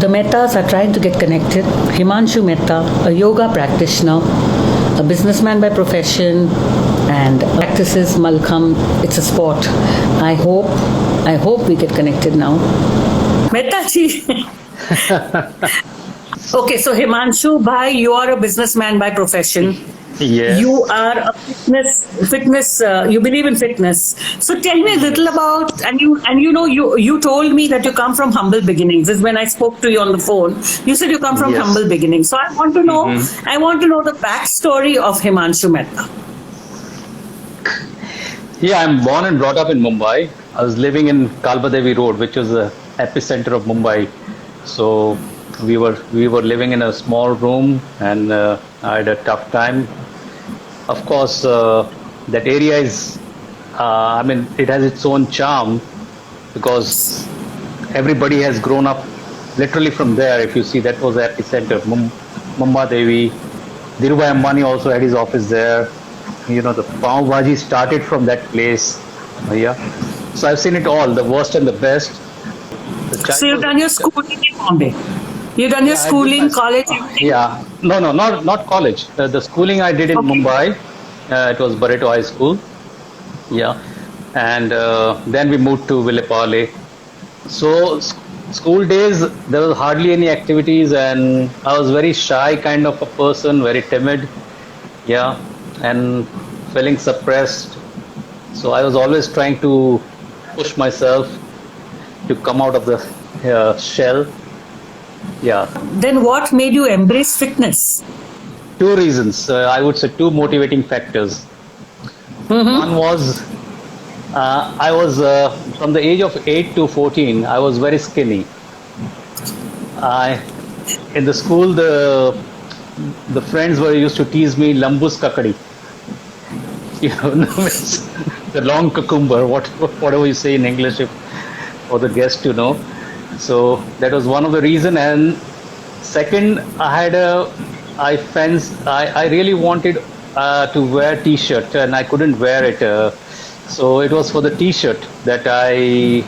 Mehtas are trying to get connected. Himanshu Mehta, a yoga practitioner, a businessman by profession, and practices Malkham. It's a sport. I hope we get connected now. Mehta ji. Okay, so Himanshu bhai, you are a businessman by profession. Yes. You are a fitness. You believe in fitness. So tell me a little about, and you told me that you come from humble beginnings. This is when I spoke to you on the phone. You said you come from Yes. humble beginnings. So I want to know. I want to know the backstory of Himanshu Mehta. Yeah, I'm born and brought up in Mumbai. I was living in Kalbadevi Road, which was the epicenter of Mumbai. So we were living in a small room, and I had a tough time. Of course, that area is, it has its own charm because everybody has grown up literally from there. If you see, that was the epicenter. Mumbai Devi, Dhirubhai Ambani also had his office there. You know, the Pav Bhaji started from that place. Yeah. So I've seen it all, the worst and the best. So you've done your schooling in Bombay. You've done your schooling, college. Yeah. No, not college. The schooling I did in Mumbai. It was Barreto High School. Yeah. And then we moved to Vilepale. So school days, there was hardly any activities, and I was very shy kind of a person, very timid. Yeah. And feeling suppressed. So I was always trying to push myself to come out of the shell. Yeah. Then what made you embrace fitness? Two reasons. I would say two motivating factors. One was I was from the age of 8 to 14. I was very skinny. In the school, the friends were used to tease me Lambus Kakadi. You know, the long cucumber, whatever you say in English, for the guest to know. So that was one of the reason. And second, I really wanted to wear t-shirt, and I couldn't wear it. So it was for the t-shirt that I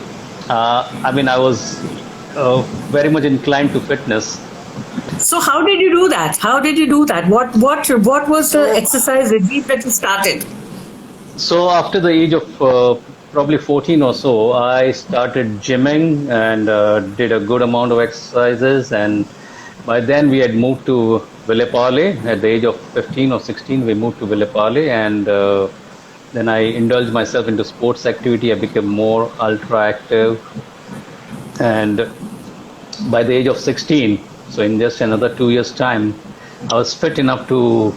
was very much inclined to fitness. So how did you do that? What was the exercise regime that you started? So after the age of probably 14 or so, I started gymming and did a good amount of exercises. And by then we had moved to Vilepale. At the age of 15 or 16, we moved to Vilepale, and then I indulged myself into sports activity. I became more ultra active, and by the age of 16, so in just another 2 years' time, I was fit enough to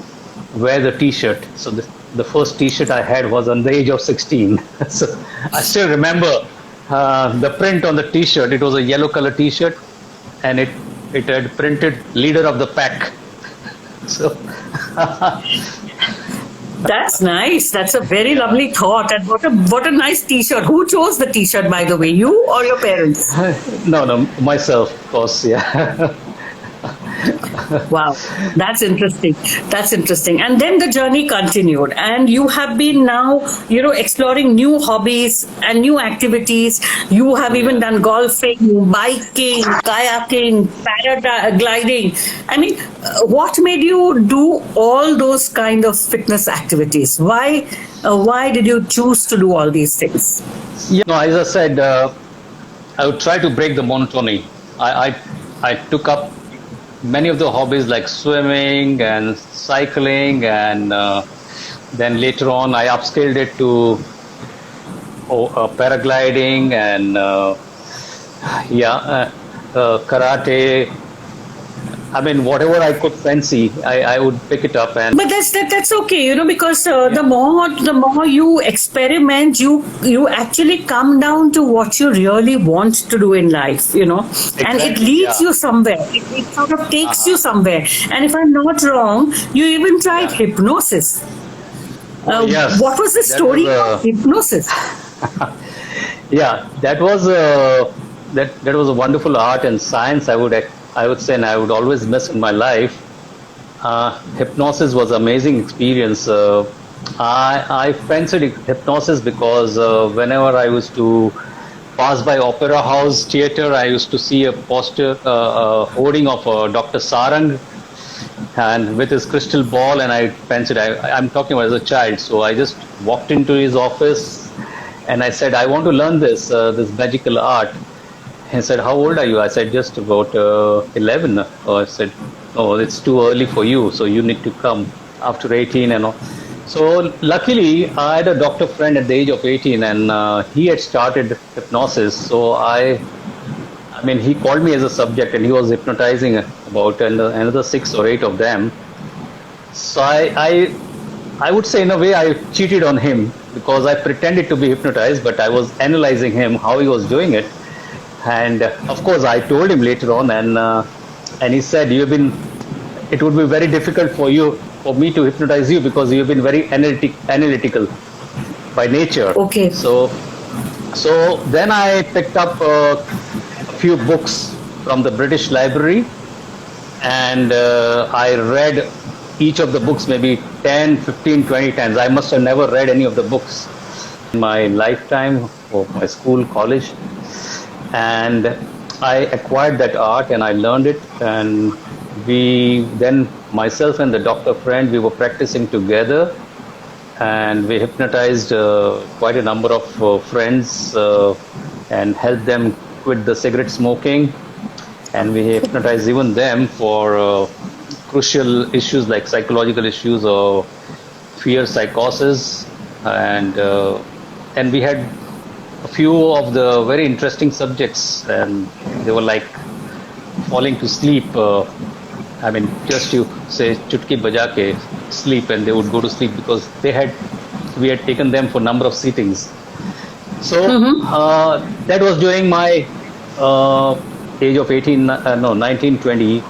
wear the t-shirt. So the first t-shirt I had was on the age of 16. So I still remember the print on the t-shirt. It was a yellow color t-shirt, and it had printed leader of the pack. So That's nice. That's a very lovely thought. And what a nice t-shirt. Who chose the t-shirt, by the way? You or your parents? No, myself, of course. Yeah. Wow, that's interesting. And then the journey continued, and you have been now, exploring new hobbies and new activities. You have even done golfing, biking, kayaking, paragliding. I mean, what made you do all those kind of fitness activities? Why did you choose to do all these things? Yeah. No, as I said, I would try to break the monotony. I took up many of the hobbies like swimming and cycling, and then later on I upscaled it to paragliding and karate. I mean, whatever I could fancy, I would pick it up. And but that's okay, because the more you experiment, you actually come down to what you really want to do in life, and it leads you somewhere. It sort of takes you somewhere. And if I'm not wrong, you even tried hypnosis. Yes, what was the story of hypnosis? Yeah, that was a wonderful art and science, I would say, and I would always miss in my life. Hypnosis was an amazing experience. I fancied hypnosis because whenever I used to pass by Opera House Theatre, I used to see a poster, hoarding of Dr. Sarang, and with his crystal ball, and I fancied. I'm talking about as a child, so I just walked into his office, and I said, I want to learn this magical art. He said, how old are you? I said, just about 11. I said, oh, it's too early for you, so you need to come after 18 and all. So luckily, I had a doctor friend at the age of 18, and he had started hypnosis. So I mean, he called me as a subject, and he was hypnotizing about another 6 or 8 of them. So I would say in a way I cheated on him, because I pretended to be hypnotized, but I was analyzing him, how he was doing it. And of course, I told him later on, and he said, it would be very difficult for me to hypnotize you, because you've been very analytical by nature. Okay. So then I picked up a few books from the British Library, and I read each of the books maybe 10, 15, 20 times. I must have never read any of the books in my lifetime, or my school, college. And I acquired that art, and I learned it, and myself and the doctor friend, we were practicing together, and we hypnotized quite a number of friends and helped them quit the cigarette smoking, and we hypnotized even them for crucial issues like psychological issues or fear, psychosis, and we had a few of the very interesting subjects, and they were like falling to sleep. I mean, just to say chutki baja ke sleep, and they would go to sleep, because we had taken them for number of sittings. So that was during my age of 19, 20.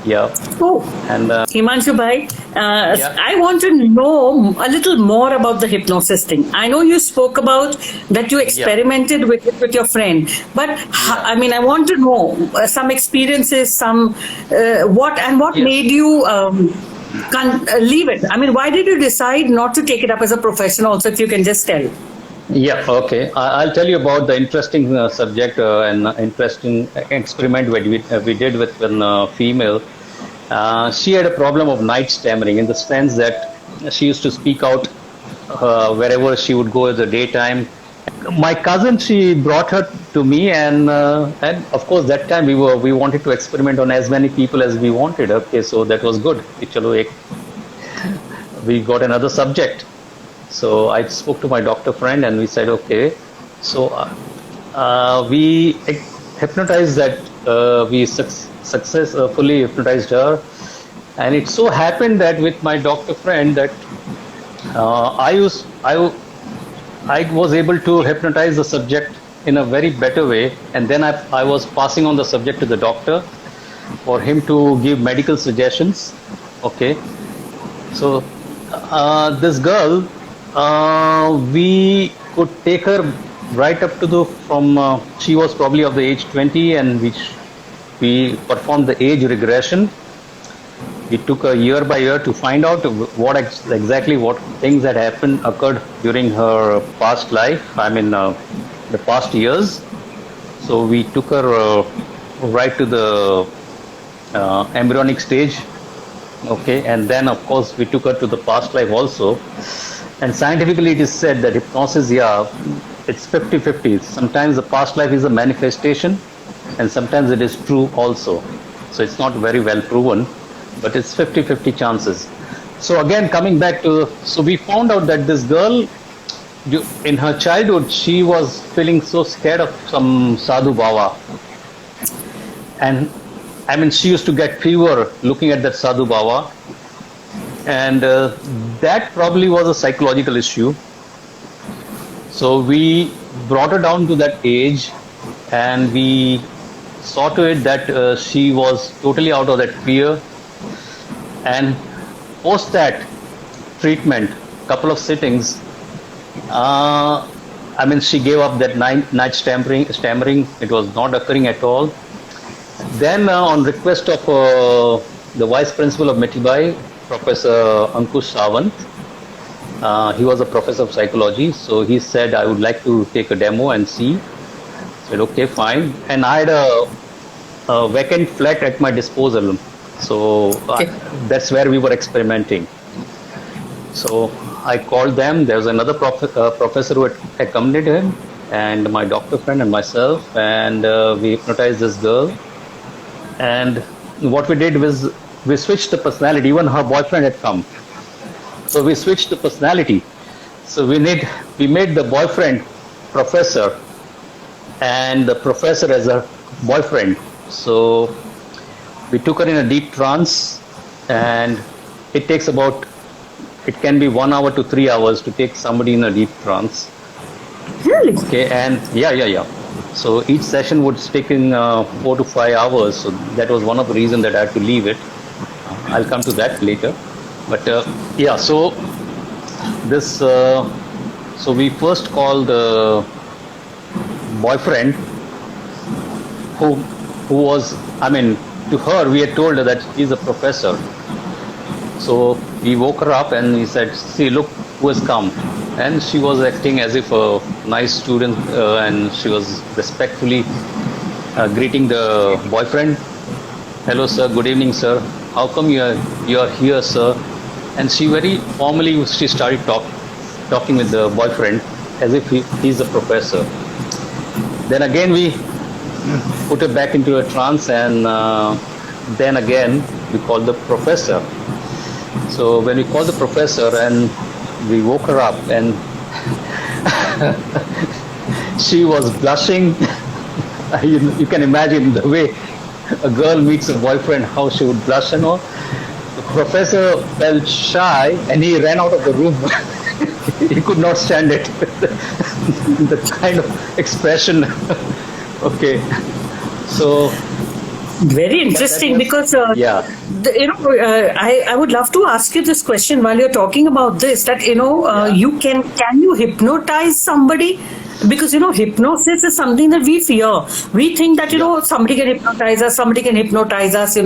Yeah. Oh, and Himanshu Bhai, Yeah. I want to know a little more about the hypnosis thing. I know you spoke about that you experimented with it with your friend, but I mean, I want to know some experiences, what Yes. made you leave it. I mean, why did you decide not to take it up as a profession? Also, if you can just tell. Yeah, okay. I'll tell you about the interesting subject and interesting experiment we did with a female. She had a problem of night stammering, in the sense that she used to speak out wherever she would go in the daytime. My cousin, she brought her to me, and of course that time we wanted to experiment on as many people as we wanted. Okay, so that was good. We got another subject. So I spoke to my doctor friend, and we said, okay. So we hypnotized we successfully hypnotized her. And it so happened that with my doctor friend that I was able to hypnotize the subject in a very better way. And then I was passing on the subject to the doctor for him to give medical suggestions. Okay. So this girl, we could take her right up to she was probably of the age 20, and we performed the age regression. We took her year by year to find out exactly what things had occurred during her past life, I mean the past years. So we took her right to the embryonic stage. Okay, and then of course we took her to the past life also. And scientifically it is said that hypnosis, it's 50-50. Sometimes the past life is a manifestation, and sometimes it is true also. So it's not very well proven, but it's 50-50 chances. So again, coming back so we found out that this girl, in her childhood, she was feeling so scared of some sadhu baba. And I mean, she used to get fever looking at that sadhu baba. And that probably was a psychological issue. So we brought her down to that age, and we saw to it that she was totally out of that fear. And post that treatment, couple of sittings, I mean, she gave up that night stammering. It was not occurring at all. Then on request of the vice principal of Mithibai, Professor Ankush Sawant, he was a professor of psychology, so he said, I would like to take a demo and see. Said, okay, fine. And I had a vacant flat at my disposal. So Okay. that's where we were experimenting. So I called them. There was another professor who had accompanied him, and my doctor friend and myself, and we hypnotized this girl. And what we did was we switched the personality. Even her boyfriend had come, so we switched the personality. So we made the boyfriend professor and the professor as a boyfriend. So we took her in a deep trance, and it takes about, it can be 1 hour to 3 hours to take somebody in a deep trance. Really? Okay, and yeah. So each session would stick in 4 to 5 hours. So that was one of the reasons that I had to leave it. I'll come to that later. But yeah, so this, so we first called the boyfriend, who was, I mean, to her we had told her that he's a professor. So we woke her up and we said, see, look who has come. And she was acting as if a nice student, and she was respectfully greeting the boyfriend. Hello, sir. Good evening, sir. How come you are here, sir? And she very formally she started talking with the boyfriend as if he's a professor. Then again we put her back into a trance, and then again we called the professor. So when we called the professor and we woke her up, and she was blushing. You can imagine the way a girl meets a boyfriend, how she would blush and all. The professor felt shy and he ran out of the room. He could not stand it. The kind of expression. Okay. So Very interesting, was, because yeah. I would love to ask you this question while you're talking about this, that you can you hypnotize somebody? Because hypnosis is something that we fear. We think that somebody can hypnotize us.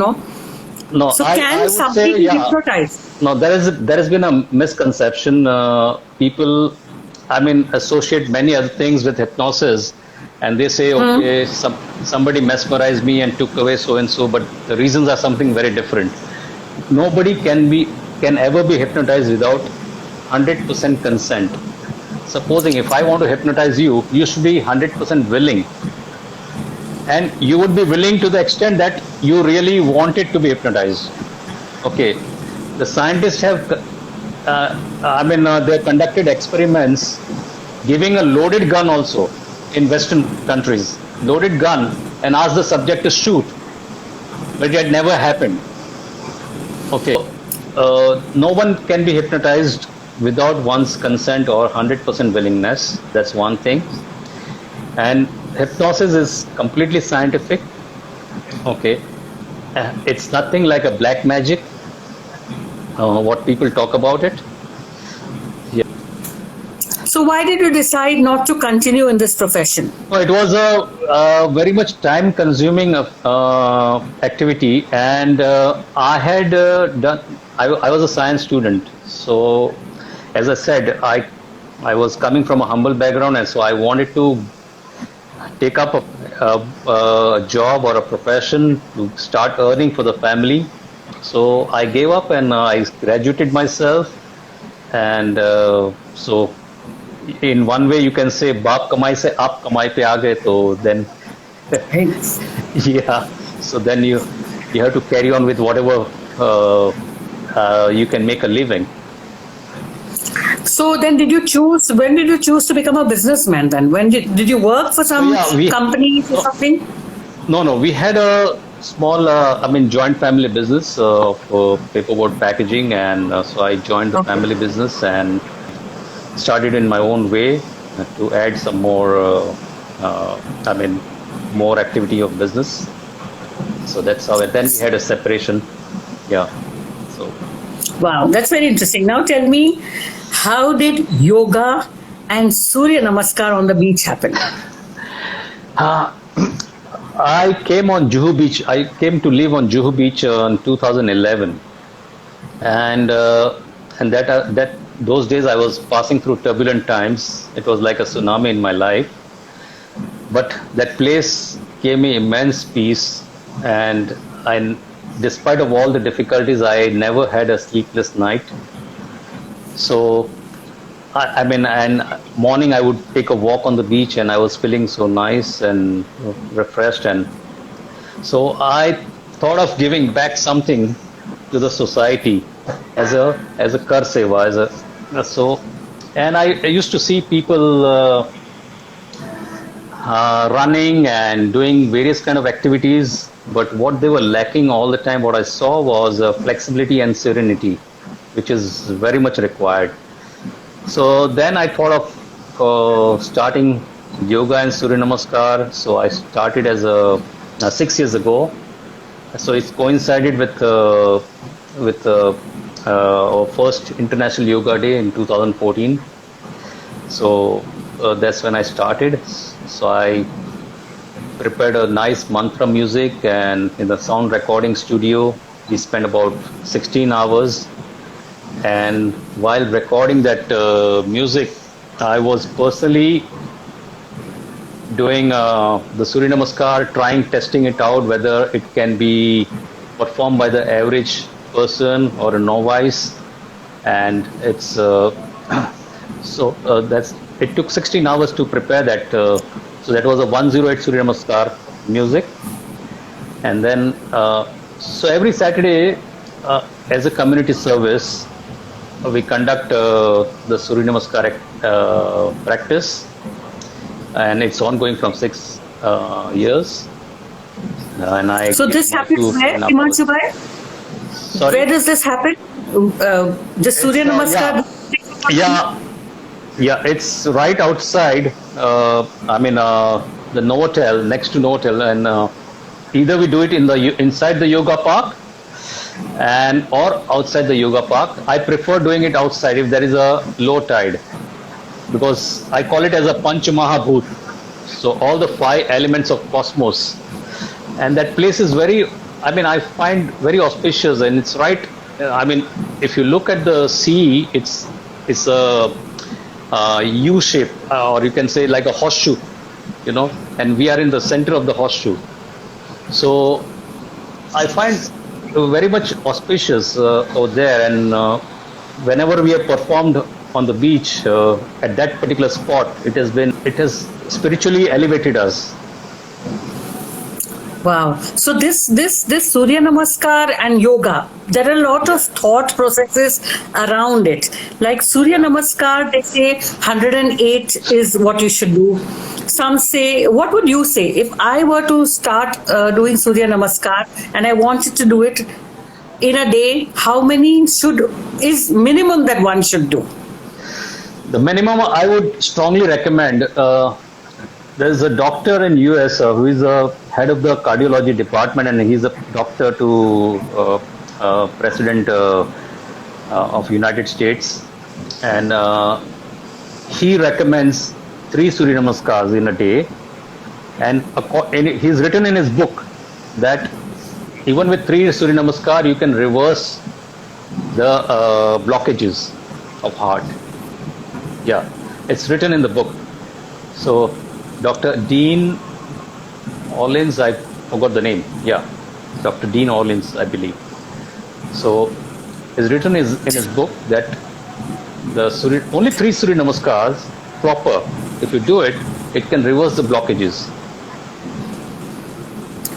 No, So I can would somebody say, be yeah. hypnotized? No, there has been a misconception. People, I mean, associate many other things with hypnosis, and they say, okay, somebody mesmerized me and took away so and so, but the reasons are something very different. Nobody can ever be hypnotized without 100% consent. Supposing if I want to hypnotize you, you should be 100% willing. And you would be willing to the extent that you really wanted to be hypnotized. Okay. The scientists have, they conducted experiments giving a loaded gun also in Western countries. Loaded gun, and asked the subject to shoot. But it had never happened. Okay. No one can be hypnotized without one's consent or 100% willingness. That's one thing. And hypnosis is completely scientific. Okay. It's nothing like a black magic, what people talk about it. Yeah. So why did you decide not to continue in this profession? No, it was a very much time consuming activity, and I had I was a science student. So as I said, I was coming from a humble background, and so I wanted to take up a job or a profession to start earning for the family. So I gave up and I graduated myself, and so in one way you can say baap kamai se aap kamai pe aa gaye, so then yeah, so then you have to carry on with whatever you can make a living. So then when did you choose to become a businessman then? When did you work for some companies or something? No, we had a small, joint family business for paperboard packaging, and so I joined the family business and started in my own way to add some more, more activity of business. So that's how it. Then we had a separation. Yeah. So. Wow, that's very interesting. Now tell me, how did yoga and Surya Namaskar on the beach happen? I came on Juhu Beach. I came to live on Juhu Beach in 2011, and that those days I was passing through turbulent times. It was like a tsunami in my life, but that place gave me immense peace, and I, despite of all the difficulties, I never had a sleepless night. So I mean, and morning I would take a walk on the beach, and I was feeling so nice and refreshed, and so I thought of giving back something to the society as a kar seva, so, and I used to see people running and doing various kind of activities, but what they were lacking all the time, what I saw was flexibility and serenity, which is very much required. So then I thought of starting yoga and Surya Namaskar. So I started as 6 years ago. So it's coincided with our first International Yoga Day in 2014. So that's when I started. So I prepared a nice mantra music, and in the sound recording studio we spent about 16 hours. And while recording that music, I was personally doing the Surya Namaskar, testing it out whether it can be performed by the average person or a novice. And it's that's it took 16 hours to prepare that. So that was a 108 Surya Namaskar music. And then so every Saturday, as a community service, we conduct the Surya Namaskar practice, and it's ongoing from 6 years. And I So this happens where, Himanshu bhai? Sorry? Where does this happen? The Surya Namaskar? Yeah, it's right outside. I mean, the Novotel, next to Novotel, and either we do it inside the yoga park, and or outside the yoga park. I prefer doing it outside if there is a low tide, because I call it as a Panch Mahabhut. So all the 5 elements of cosmos, and that place is very, I mean, I find very auspicious, and it's right. I mean, if you look at the sea, it's a U shape, or you can say like a horseshoe, and we are in the center of the horseshoe. So I find very much auspicious over there, and whenever we have performed on the beach at that particular spot, it has spiritually elevated us. Wow. So this Surya Namaskar and yoga, there are a lot of thought processes around it. Like Surya Namaskar, they say 108 is what you should do. Some say, what would you say if I were to start doing Surya Namaskar and I wanted to do it in a day? How many is minimum that one should do? The minimum I would strongly recommend. There's a doctor in US who is a head of the cardiology department, and he's a doctor to President of United States, and he recommends 3 Surya Namaskars in a day, and he's written in his book that even with 3 Surya Namaskar you can reverse the blockages of heart. Yeah, it's written in the book. So Dr. Dean Orleans, I forgot the name. Yeah, Dr. Dean Orleans, I believe. So it's written in his book that only 3 Surya Namaskars proper, if you do it, it can reverse the blockages.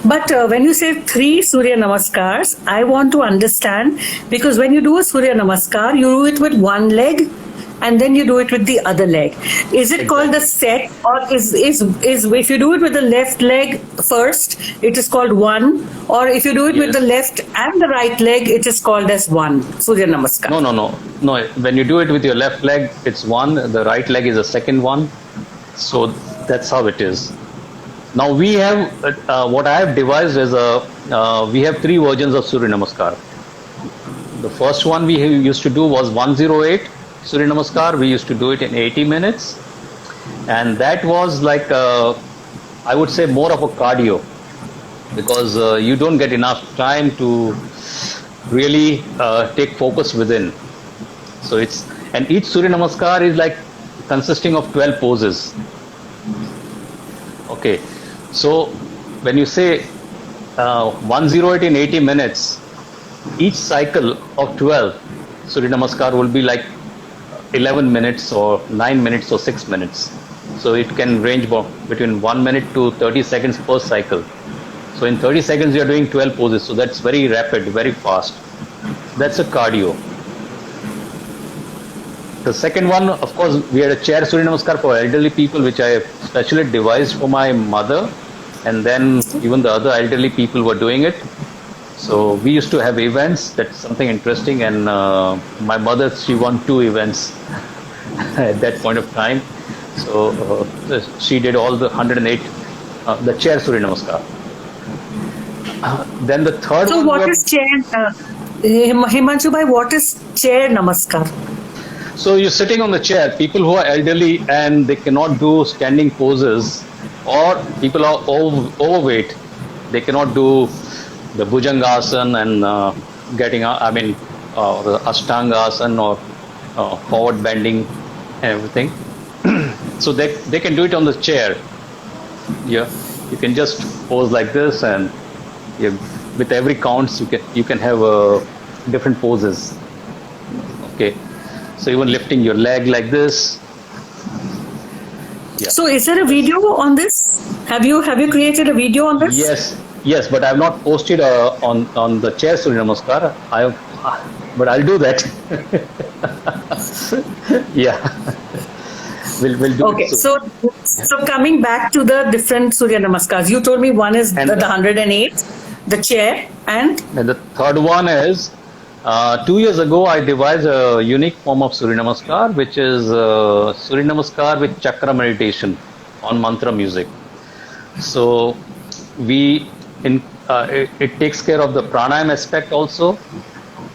But when you say 3 Surya Namaskars, I want to understand, because when you do a Surya Namaskar, you do it with one leg and then you do it with the other leg. Is it called a set, or is if you do it with the left leg first, it is called 1, or if you do it with the left and the right leg, it is called as 1 Surya Namaskar? No. When you do it with your left leg, it's 1. The right leg is the second one. So that's how it is. Now we have what I have devised is we have 3 versions of Surya Namaskar. The first one we used to do was 108 Surya Namaskar. We used to do it in 80 minutes, and that was like I would say more of a cardio, because you don't get enough time to really take focus within. So and each Surya Namaskar is like consisting of 12 poses. Okay, so when you say 108 in 80 minutes, each cycle of 12 Surya Namaskar will be like 11 minutes or 9 minutes or 6 minutes. So it can range between 1 minute to 30 seconds per cycle. So in 30 seconds you are doing 12 poses. So that's very rapid, very fast. That's a cardio. The second one, of course, we had a chair Surya Namaskar for elderly people, which I specially devised for my mother. And then even the other elderly people were doing it. So we used to have events. That's something interesting. And my mother, she won 2 events at that point of time. So she did all the 108, the chair Surya Namaskar. Then the third So one. what is chair? Himanshu bhai, what is chair namaskar? So you're sitting on the chair. People who are elderly and they cannot do standing poses, or people are overweight, they cannot do the Bhujangasana and getting, the Ashtangasana or forward bending and everything. So they can do it on the chair. Yeah, you can just pose like this, and with every counts you can have different poses. Okay, so even lifting your leg like this. Yeah. So is there a video on this? Have you created a video on this? Yes, but I've not posted on the chair Surya Namaskar. But I'll do that. Yeah. We'll do Okay, it soon. so coming back to the different Surya Namaskars, you told me one is And the 108, the chair, and And the third one is 2 years ago I devised a unique form of Surya Namaskar, which is Surya Namaskar with chakra meditation on mantra music. So it takes care of the pranayama aspect also,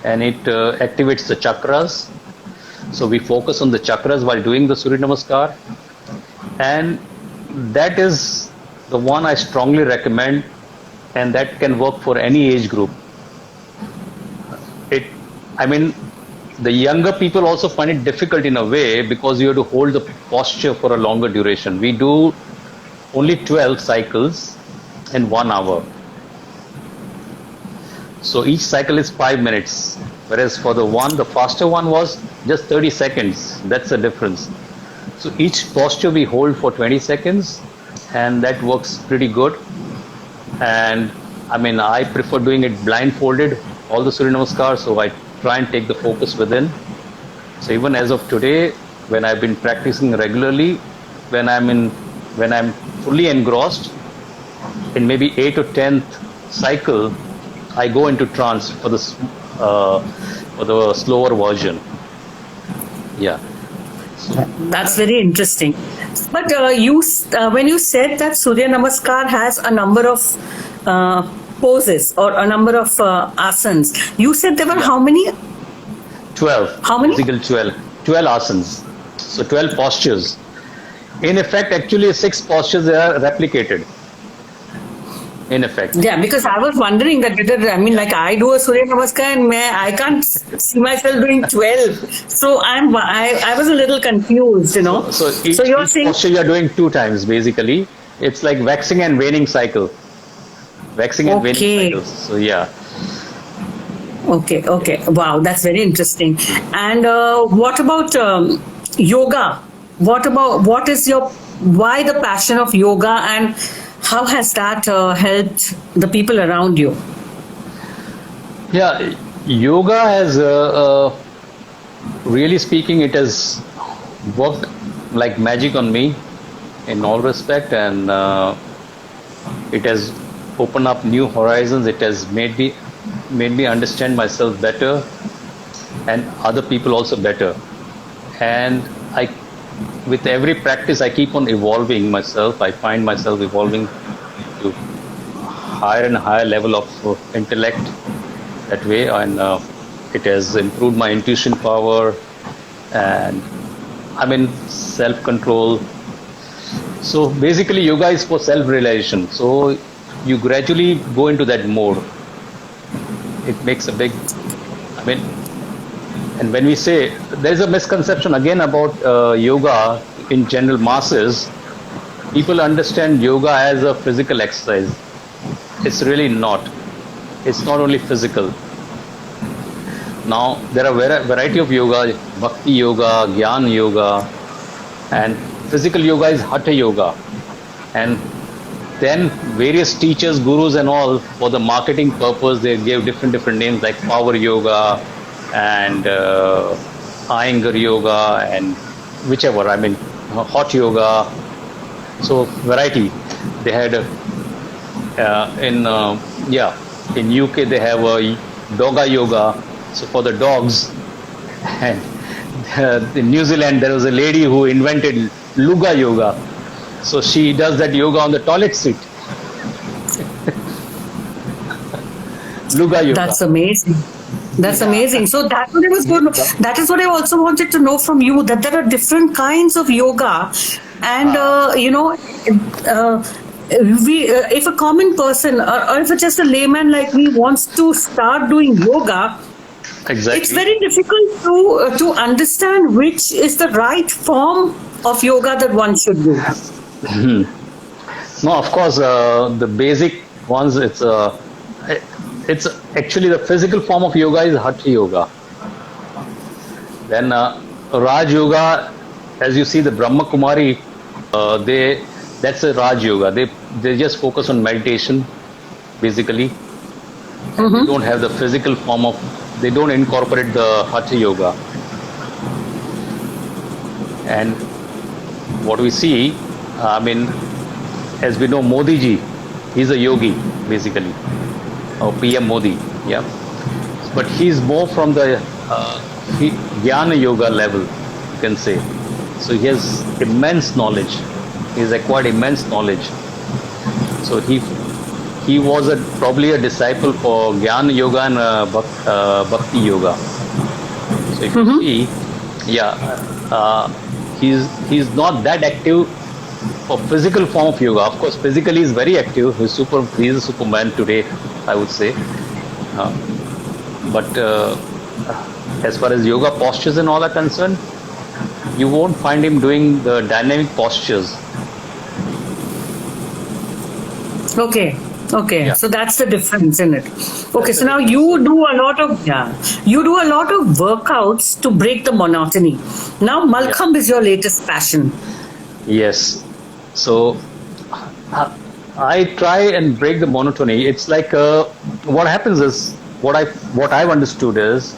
and it activates the chakras. So we focus on the chakras while doing the Surya Namaskar, and that is the one I strongly recommend, and that can work for any age group. The younger people also find it difficult in a way, because you have to hold the posture for a longer duration. We do only 12 cycles in 1 hour. So each cycle is 5 minutes, whereas for the faster one was just 30 seconds. That's the difference. So each posture we hold for 20 seconds, and that works pretty good. And I prefer doing it blindfolded, all the Surya Namaskar, so I try and take the focus within. So even as of today, when I've been practicing regularly, when I'm fully engrossed, in maybe 8th or 10th cycle, I go into trance for the slower version. Yeah. that's very interesting. But when you said that Surya Namaskar has a number of poses or a number of asanas, you said there were how many? 12. How many? Physical 12 asanas. So 12 postures. In effect, actually 6 postures are replicated. In effect. Yeah, because I was wondering that whether, I do a Surya Namaskar and I can't see myself doing 12. So I was a little confused, So each you're saying posture you are doing 2 times basically. It's like waxing and waning cycle. Waxing and waning Okay. cycles. So yeah. Okay. Wow, that's very interesting. And what about yoga? Why the passion of yoga, and how has that helped the people around you? Yeah, yoga has, really speaking, it has worked like magic on me in all respect, and it has opened up new horizons. It has made me understand myself better, and other people also better. And with every practice, I keep on evolving myself. I find myself evolving to higher and higher level of intellect that way, and it has improved my intuition power, and self-control. So basically, yoga is for self-realization. So you gradually go into that mode. It makes a big, and when we say, there's a misconception again about yoga in general masses, people understand yoga as a physical exercise. It's really not. It's not only physical. Now, there are variety of yoga, bhakti yoga, jnana yoga, and physical yoga is hatha yoga. And then various teachers, gurus and all, for the marketing purpose, they gave different names like power yoga and Iyengar yoga and whichever, I mean, hot yoga. So variety. They had in UK they have a doga yoga, so for the dogs. And in New Zealand there was a lady who invented luga yoga, so she does that yoga on the toilet seat. Luga yoga. That's amazing. That's amazing. So that's what I was going to, that is what I also wanted to know from you, that there are different kinds of yoga. And, if a common person or if just a layman like me wants to start doing yoga, Exactly. it's very difficult to understand which is the right form of yoga that one should do. No, of course, the basic ones, it's actually the physical form of yoga is Hatha yoga. Then Raj yoga, as you see, the Brahma Kumari, that's a Raj yoga. They just focus on meditation, basically. They don't have the physical form of. They don't incorporate the Hatha yoga. And what we see, I mean, as we know, Modi ji, he's a yogi, basically, or PM Modi, yeah. But he's more from the Jnana yoga level, you can say. So he has immense knowledge. He's acquired immense knowledge. So he was probably a disciple for Jnana yoga and Bhakti yoga. So if you see, he's not that active for physical form of yoga. Of course, physically he's very active. He's a superman today, I would say. But as far as yoga postures and all are concerned, you won't find him doing the dynamic postures. Okay. Yeah. So that's the difference in it. Okay, so now you do a lot of workouts to break the monotony. Now Malkham is your latest passion. Yes. So I try and break the monotony. It's like what happens is what I've understood is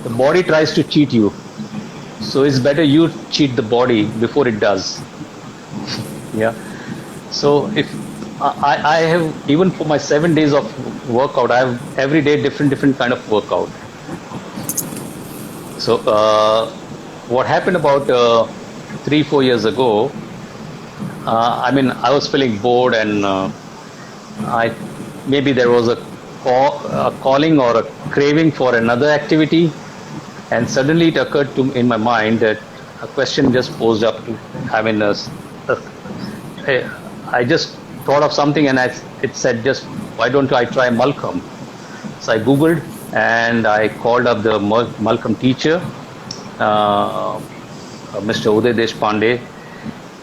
the body tries to cheat you. So it's better you cheat the body before it does. Yeah. So if I have, even for my 7 days of workout, I have every day different kind of workout. So what happened about 3-4 years ago, I mean, I was feeling bored and maybe there was a calling or a craving for another activity, and suddenly it occurred in my mind that a question just posed up. I just thought of something and it said, just why don't I try Malkham? So I googled and I called up the Malkham teacher, Mr. Uday Deshpande.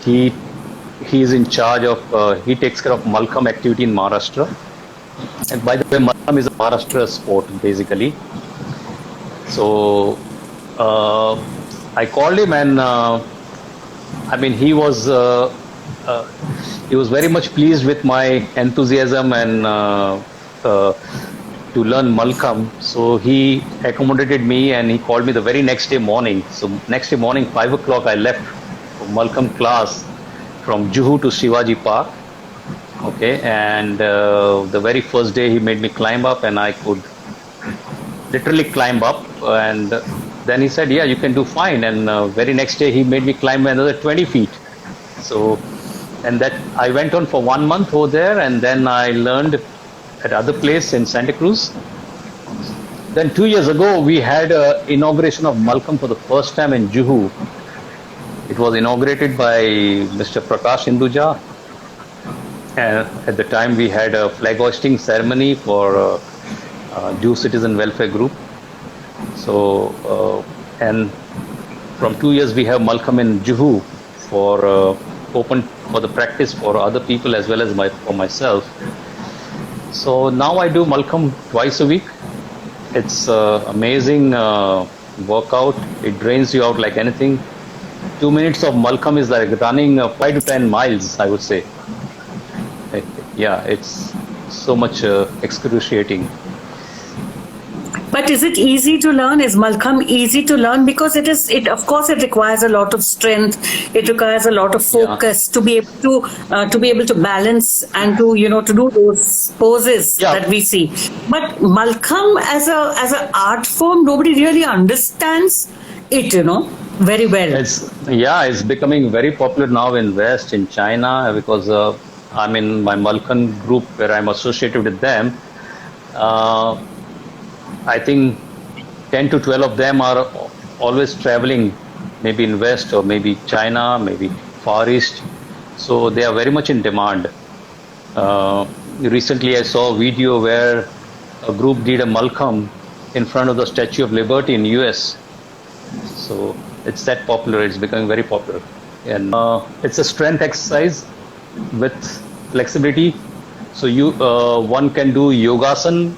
He is in charge of, he takes care of Malkham activity in Maharashtra. And by the way, Malkham is a Maharashtra sport, basically. So I called him and I mean, he was very much pleased with my enthusiasm and to learn Malkham. So he accommodated me and he called me the very next day morning. So next day morning, 5 o'clock, I left for Malkham class from Juhu to Shivaji Park. Okay, and the very first day he made me climb up and I could literally climb up, and then he said, yeah, you can do fine. And very next day he made me climb another 20 feet. So, and that I went on for 1 month over there, and then I learned at other place in Santa Cruz. Then 2 years ago we had inauguration of Malkham for the first time in Juhu. It was inaugurated by Mr. Prakash Hinduja. At the time we had a flag hoisting ceremony for Juhu Citizen Welfare Group. So and from 2 years we have Malkham in Juhu for open for the practice for other people as well as for myself. So now I do Malkham twice a week. It's amazing workout. It drains you out like anything. 2 minutes of Malkham is like running 5 to 10 miles, I would say. Yeah, it's so much excruciating. But is it easy to learn? Is Malkham easy to learn? Because it of course it requires a lot of strength. It requires a lot of focus to be able to balance and to to do those poses that we see. But Malkham as a art form, nobody really understands it, very well. It's becoming very popular now in West, in China, because I'm in my Malkham group where I'm associated with them. I think 10 to 12 of them are always traveling, maybe in West or maybe China, maybe Far East. So they are very much in demand. Recently I saw a video where a group did a Malkham in front of the Statue of Liberty in US. So it's that popular, it's becoming very popular. And it's a strength exercise with flexibility. So one can do yogasan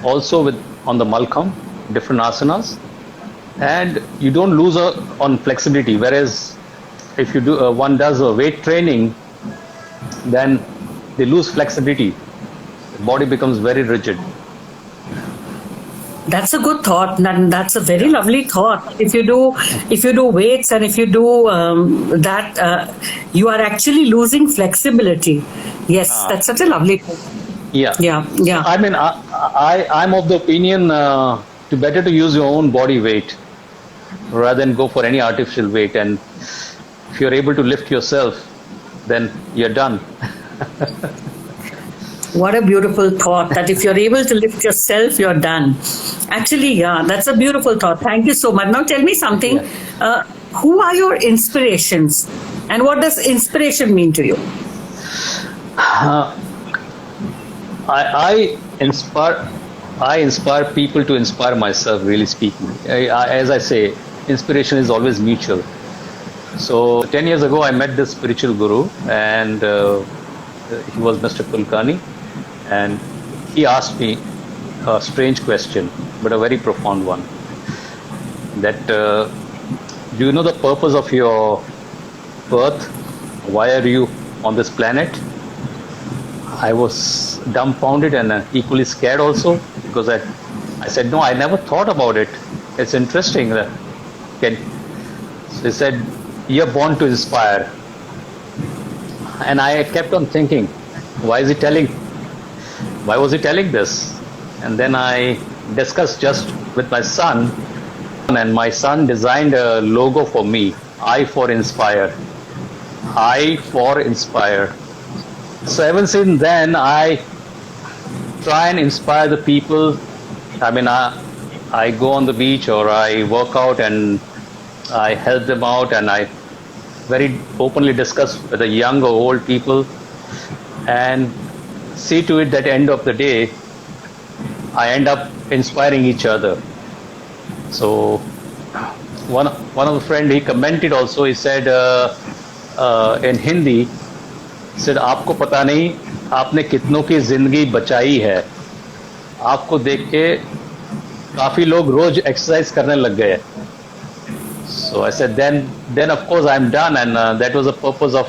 also on the Malkham, different asanas, and you don't lose on flexibility. Whereas if you do one does a weight training, then they lose flexibility. The body becomes very rigid. That's a good thought. That's a very lovely thought. If you do weights and if you do that, you are actually losing flexibility. Yes, that's such a lovely thought. Yeah. I mean, I'm of the opinion better to use your own body weight rather than go for any artificial weight. And if you're able to lift yourself, then you're done. What a beautiful thought, that if you're able to lift yourself, you're done. Actually, that's a beautiful thought. Thank you so much. Now tell me something. Who are your inspirations? And what does inspiration mean to you? I inspire people to inspire myself, really speaking. As I say, inspiration is always mutual. So 10 years ago, I met this spiritual guru, and he was Mr. Kulkarni, and he asked me a strange question, but a very profound one. That do you know the purpose of your birth? Why are you on this planet? I was dumbfounded and equally scared also, because I said, no, I never thought about it. It's interesting. So he said, you're born to inspire. And I kept on thinking, why was he telling this? And then I discussed just with my son, and my son designed a logo for me, I for Inspire. I for Inspire. So ever since then, I try and inspire the people. I mean, I go on the beach or I work out and I help them out, and I very openly discuss with the young or old people, and see to it that end of the day, I end up inspiring each other. So one of the friend, he commented also, he said in Hindi, said, आपको पता नहीं आपने कितनों की जिंदगी बचाई है, आपको देख के काफी लोग रोज एक्सरसाइज करने लग गए. So I said, then of course I'm done, and that was the purpose of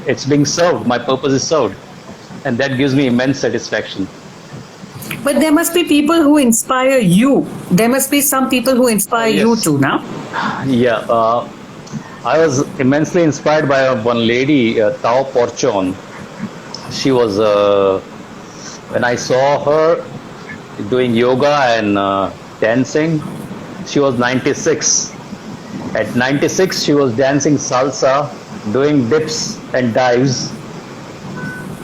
it's being served. My purpose is served, and that gives me immense satisfaction. But there must be people who inspire you. There must be some people who inspire you too, now. Yeah, I was immensely inspired by one lady, Tao Porchon. She was, when I saw her doing yoga and dancing, she was 96. At 96, she was dancing salsa, doing dips and dives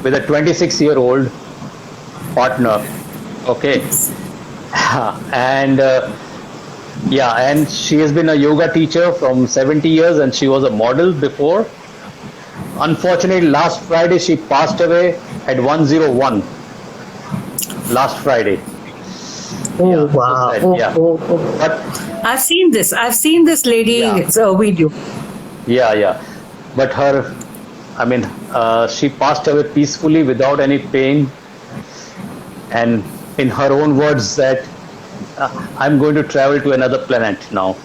with a 26-year-old partner. Okay. And and she has been a yoga teacher from 70 years, and she was a model before. Unfortunately, last Friday she passed away at 101. Last Friday. Oh Yeah, so wow! sad. Oh, Yeah, oh, oh. but I've seen this. I've seen this yeah, lady's video. yeah. But I mean, she passed away peacefully without any pain, and in her own words, that I'm going to travel to another planet now.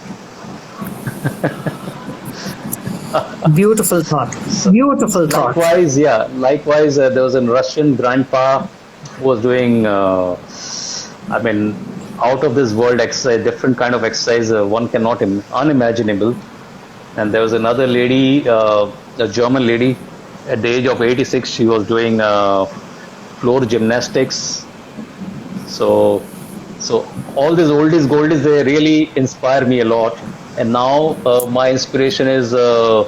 Beautiful thought. So, Beautiful thought. likewise, there was a Russian grandpa who was doing, I mean, out of this world exercise, different kind of exercise, one cannot unimaginable. And there was another lady, a German lady, at the age of 86, she was doing floor gymnastics. So, so all these oldies, goldies, they really inspire me a lot. And now my inspiration is uh,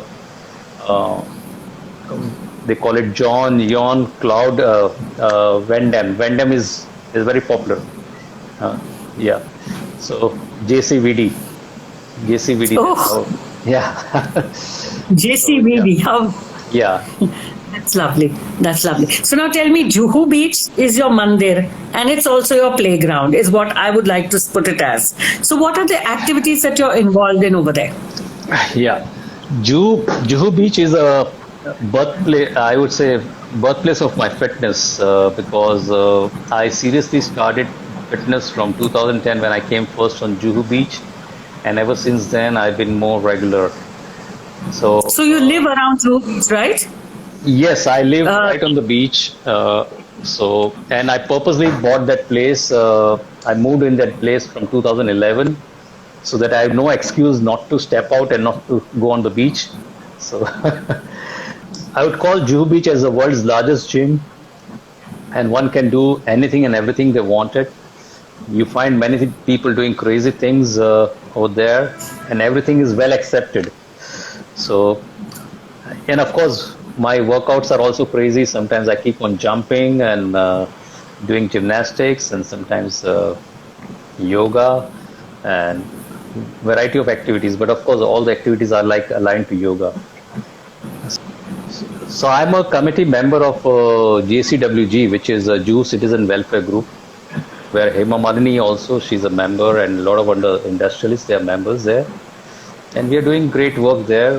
they call it John Cloud Van Damme. Van Damme is very popular. Uh, yeah. So JCVD. Oh, Yeah. So yeah, JCVD. How yeah. that's lovely. That's lovely. So now tell me, Juhu Beach is your mandir and it's also your playground, is what I would like to put it as. So what are the activities that you're involved in over there? Yeah, Juhu Beach is a birthplace. I would say birthplace of my fitness because I seriously started fitness from 2010 when I came first on Juhu Beach, and ever since then I've been more regular. So So you live around Juhu Beach, right? yes, I live Uh, right on the beach. And I purposely bought that place. I moved in that place from 2011 so that I have no excuse not to step out and not to go on the beach. So I would call Juhu Beach as the world's largest gym, and one can do anything and everything they wanted. You find many people doing crazy things over there, and everything is well accepted. So, and of course, my workouts are also crazy. Sometimes I keep on jumping and doing gymnastics, and sometimes yoga and variety of activities. But of course, all the activities are like aligned to yoga. So I'm a committee member of JCWG, which is a Jew Citizen Welfare Group, where Hema Malini also, she's a member, and a lot of other industrialists, they are members there. And we are doing great work there,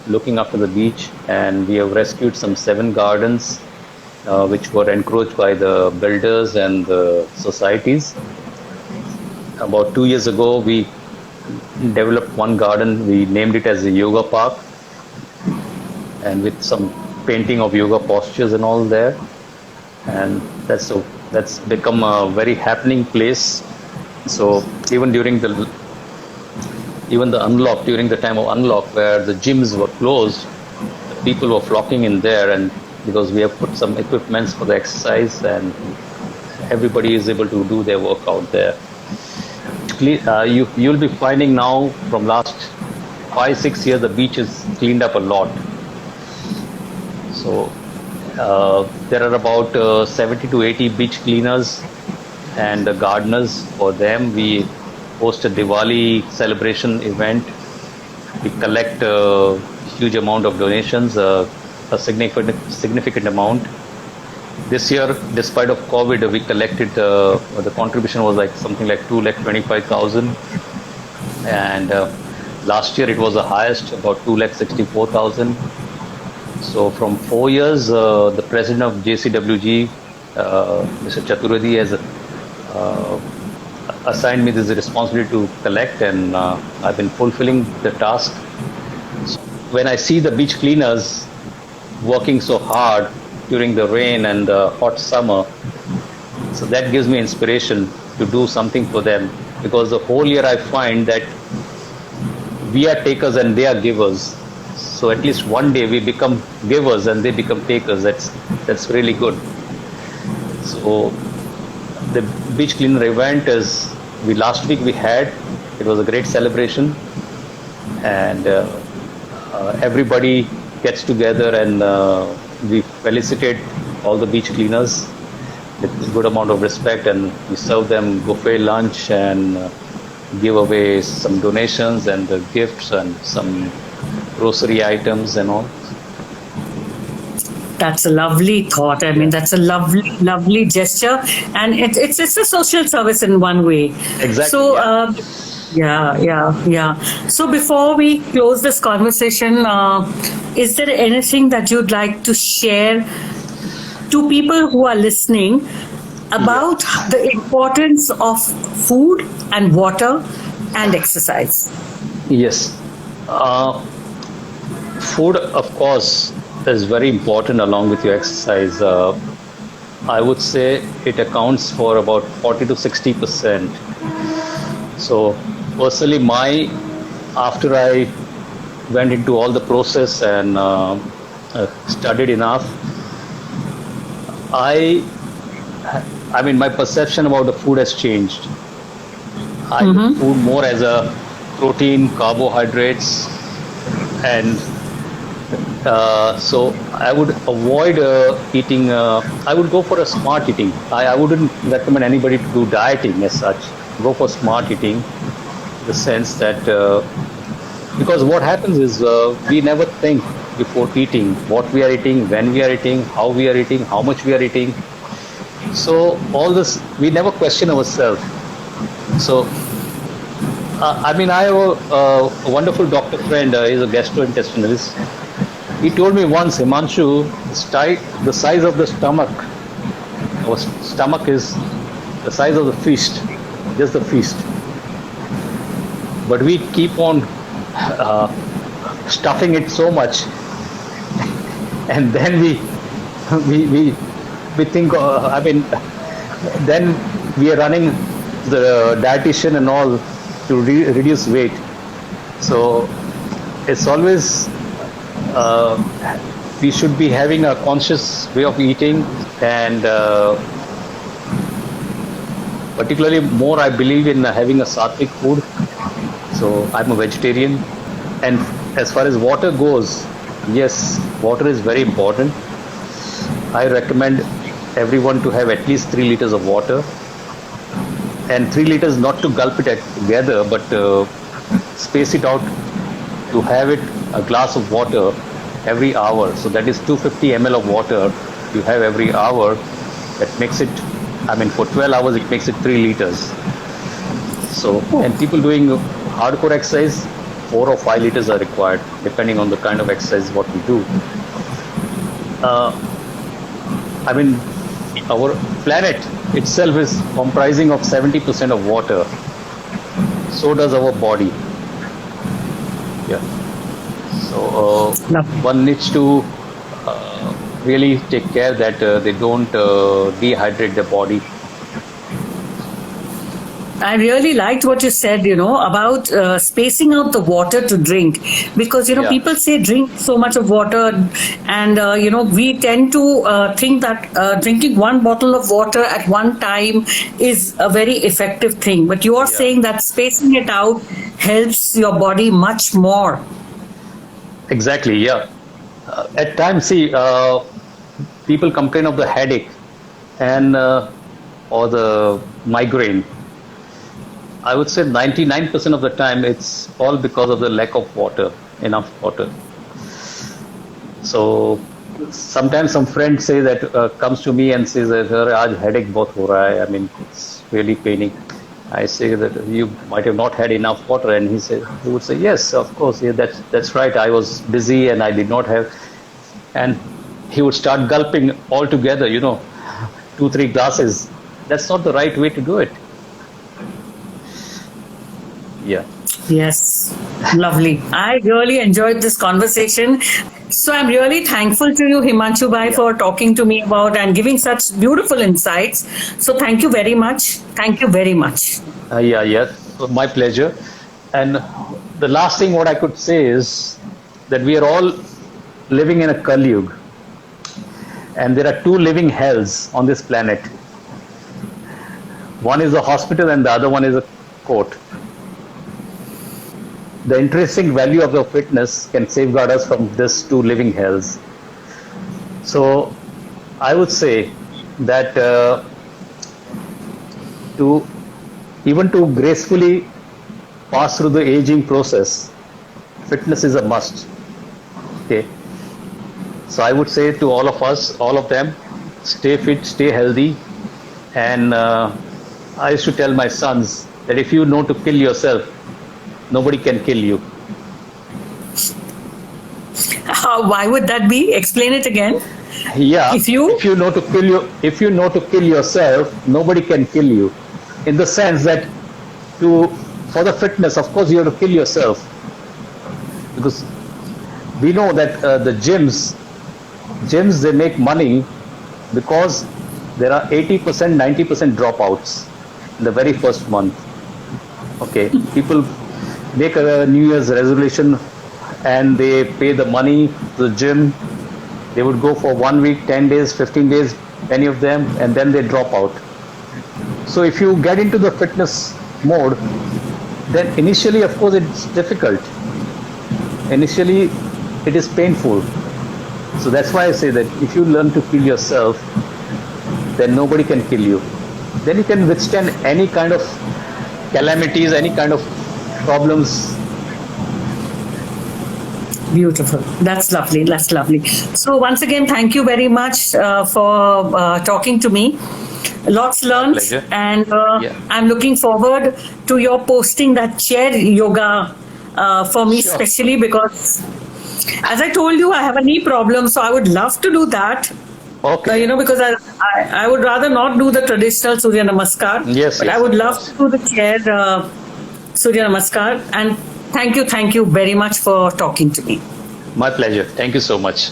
looking after the beach, and we have rescued some 7 gardens which were encroached by the builders and the societies. About 2 years ago, we developed one garden. We named it as a yoga park, and with some painting of yoga postures and all there. And that's become a very happening place. So even the unlock, during the time of unlock, where the gyms were closed, the people were flocking in there, and because we have put some equipments for the exercise, and everybody is able to do their workout there. You'll be finding now, from last 5-6 years, the beach is cleaned up a lot. So there are about 70 to 80 beach cleaners and gardeners. For them, we host a Diwali celebration event. We collect a huge amount of donations, a significant amount. This year, despite of COVID, we collected the contribution was like something like 2,25,000, and last year it was the highest, about 2,64,000. So from 4 years, the president of JCWG, Mr. Chaturvedi, has assigned me this responsibility to collect, and I've been fulfilling the task. When I see the beach cleaners working so hard during the rain and the hot summer, so that gives me inspiration to do something for them, because the whole year I find that we are takers and they are givers. So at least one day we become givers and they become takers. That's really good. So the beach cleaner event is, last week we had, it was a great celebration, and everybody gets together, and we felicitate all the beach cleaners with a good amount of respect, and we serve them buffet lunch and give away some donations and gifts and some grocery items and all. That's a lovely thought. I mean, that's a lovely, lovely gesture, and it's a social service in one way. Exactly. So, Yeah. yeah. So, before we close this conversation, is there anything that you'd like to share to people who are listening Yeah. about the importance of food and water and exercise? Yes. Uh, Food, of course, is very important along with your exercise. I would say it accounts for about 40 to 60%. So, personally, after I went into all the process and studied enough, I, I mean, my perception about the food has changed. I look food more as a protein, carbohydrates, and so I would avoid eating. I would go for a smart eating. I wouldn't recommend anybody to do dieting as such. Go for smart eating, in the sense that because what happens is we never think before eating what we are eating, when we are eating, how we are eating, how much we are eating. So all this we never question ourselves. So I mean, I have a wonderful doctor friend. He's a gastrointestinalist. He told me once, Himanshu, the size of the stomach, our stomach is the size of the feast, just the feast. But we keep on uh, stuffing it so much, and then we we, we think. I mean, then we are running the dietitian and all to reduce weight. So it's always we should be having a conscious way of eating, and particularly more I believe in having a sattvic food. So I'm a vegetarian, and as far as water goes, yes, water is very important. I recommend everyone to have at least 3 liters of water, and 3 liters not to gulp it together, but space it out, to have it a glass of water every hour. So that is 250 ml of water you have every hour. That makes it, I mean, for 12 hours it makes it 3 liters. So, and people doing hardcore exercise, 4 or 5 liters are required, depending on the kind of exercise what we do. I mean, our planet itself is comprising of 70% of water. So does our body. Yeah. So one needs to really take care that they don't dehydrate the body. I really liked what you said, about spacing out the water to drink, because, Yeah. people say drink so much of water, and, we tend to think that drinking one bottle of water at one time is a very effective thing. But you are Yeah. saying that spacing it out helps your body much more. Exactly. Yeah. At times, see, people complain of the headache and or the migraine. I would say 99% of the time it's all because of the lack of water, enough water. So sometimes some friends say that comes to me and says that "Sir, aaj headache bahut ho raha hai." I mean, it's really paining. I say that you might have not had enough water, and he would say, yes, of course, yeah, that's right. I was busy and I did not have, and he would start gulping altogether, 2, 3 glasses. That's not the right way to do it. Yeah. Yes, lovely. I really enjoyed this conversation. So I'm really thankful to you, Himanshu Bhai, for talking to me about and giving such beautiful insights. So thank you very much. Thank you very much. Yeah. My pleasure. And the last thing what I could say is that we are all living in a Kali Yuga, and there are 2 living hells on this planet. One is a hospital and the other one is a court. The intrinsic value of the fitness can safeguard us from these 2 living hells. So I would say that to gracefully pass through the aging process, fitness is a must. Okay. So I would say to all of us, all of them, stay fit, stay healthy. And I used to tell my sons that if you know to kill yourself, nobody can kill you. Why would that be? Explain it again. Yeah, If you- if you know to kill yourself, nobody can kill you. In the sense that for the fitness, of course, you have to kill yourself, because we know that the gyms they make money because there are 80%, 90% dropouts in the very first month. Okay, people make a New Year's resolution and they pay the money to the gym. They would go for 1 week, 10 days, 15 days, many of them, and then they drop out. So if you get into the fitness mode, then initially, of course, it's difficult. Initially, it is painful. So that's why I say that if you learn to kill yourself, then nobody can kill you. Then you can withstand any kind of calamities, any kind of problems. Beautiful. That's lovely. That's lovely. So once again, thank you very much for talking to me. Lots learned, Pleasure. and Yeah. I'm looking forward to your posting that chair yoga for me, Sure. especially because, as I told you, I have a knee problem, so I would love to do that. Okay. Because I would rather not do the traditional Surya Namaskar. Yes, but yes, I would of love course. to do the chair Surya Namaskar. And thank you very much for talking to me. My pleasure. Thank you so much.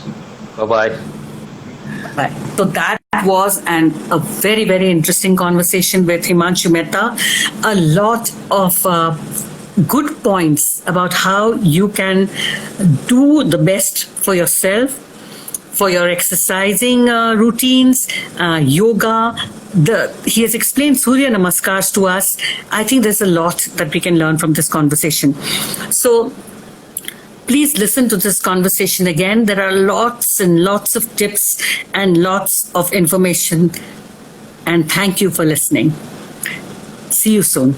Bye-bye. Right. So that was a very, very interesting conversation with Himanshu Mehta. A lot of good points about how you can do the best for yourself, for your exercising routines, yoga. He has explained Surya Namaskars to us. I think there's a lot that we can learn from this conversation. So please listen to this conversation again. There are lots and lots of tips and lots of information. And thank you for listening. See you soon.